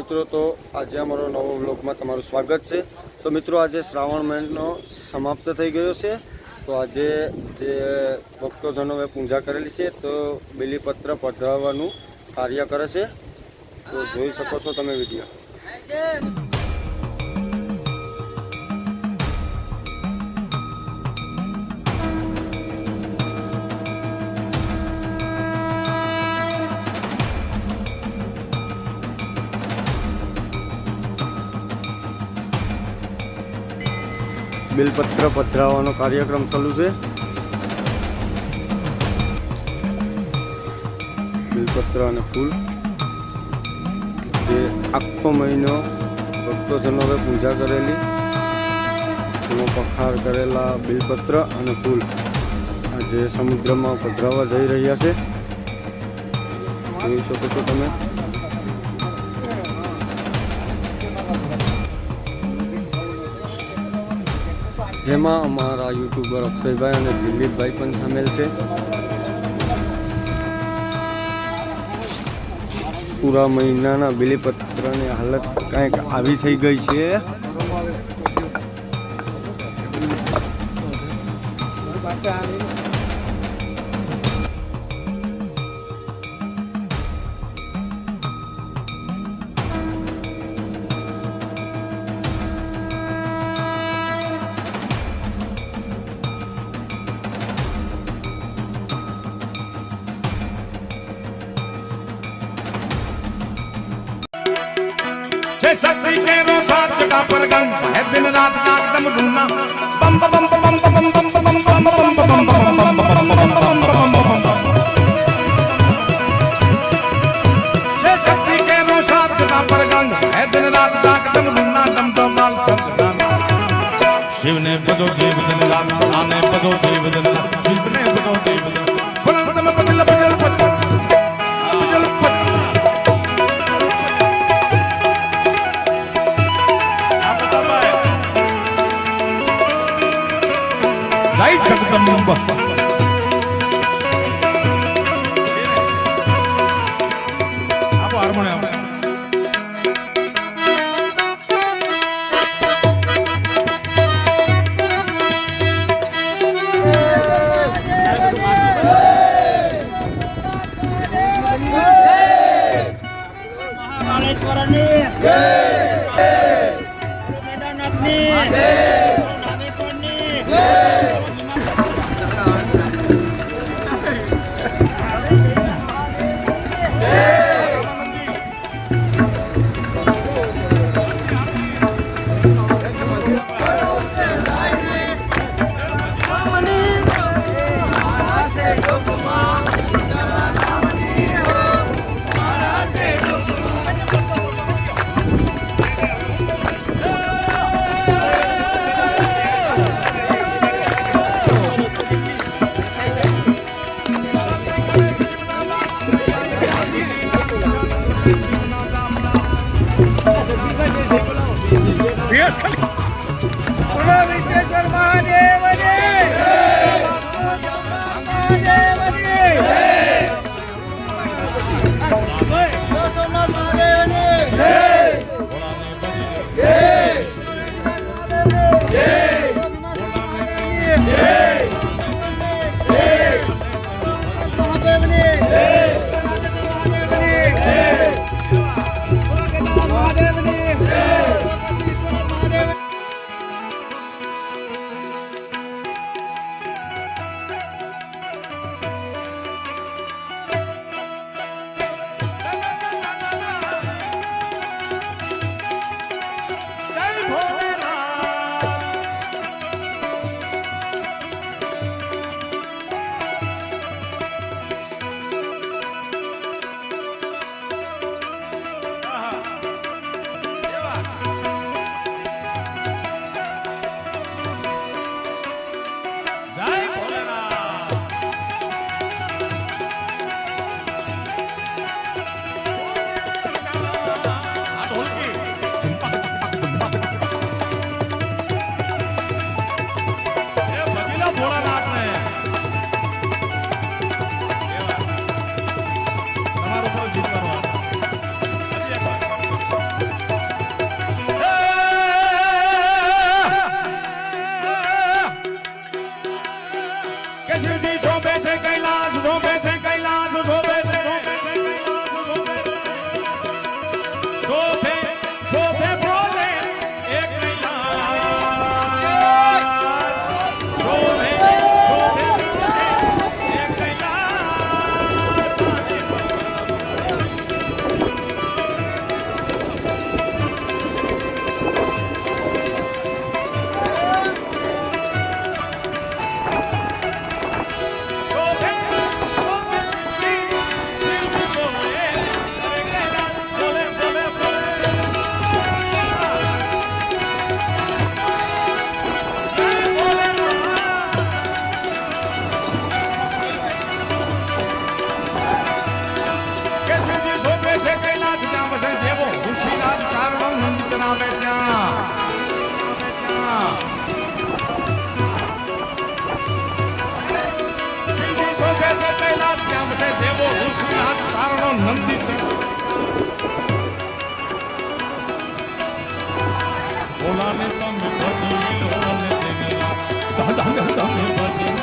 મિત્રો, તો આજે અમારો નવો વ્લોગમાં તમારું સ્વાગત છે। તો મિત્રો, આજે શ્રાવણ મહિનો સમાપ્ત થઈ ગયો છે। તો આજે જે ભક્તોજનોએ પૂજા કરેલી છે તો બેલીપત્ર પધરાવવાનું કાર્ય કરે છે। તો જોઈ શકો છો તમે વિડીયો। બેલપત્ર પધરાવવાનો કાર્યક્રમ ચાલુ છે। બેલપત્ર અને ફૂલ જે આખો મહિનો ભક્તોજનોએ પૂજા કરેલી એમાં પખાર કરેલા બેલપત્ર અને ફૂલ આજે સમુદ્રમાં પધરાવવા જઈ રહ્યા છે। જોઈ શકો છો તમે। જેમાં અમારા યુટ્યુબર અક્ષયભાઈ અને દિલીપભાઈ પણ સામેલ છે। પૂરા મહિનાના બેલીપત્રની હાલત કંઈક આવી થઈ ગઈ છે। शक्ति के रोसात का परगम है दिन रात नागदम ढूंढना बम बम बम बम बम बम बम बम बम शक्ति के रोसात का परगम है दिन रात नागदम ढूंढना दम दम लाल सदना शिव ने बदो देव दिन रात आने बदो देव दिन रात शिव ने बदो देव दिन बुलंद में बदल बदल लाइट जगदम्बा आप हारमोनियम महाकालेश्वरनी जय केदारनाथनी जय नागेश्वरनी जय विश्वेश्वर महादेव महादेव જણાવે ત્યાં શોભે છે કૈલાસ ત્યાં બધે દેવો ઋષિનાથ કારણો નંદી છે બોલાને તમે ભજી લોને તેના દાદાને તમે ભજી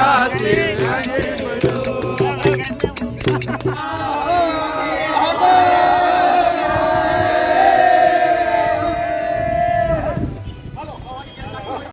આગે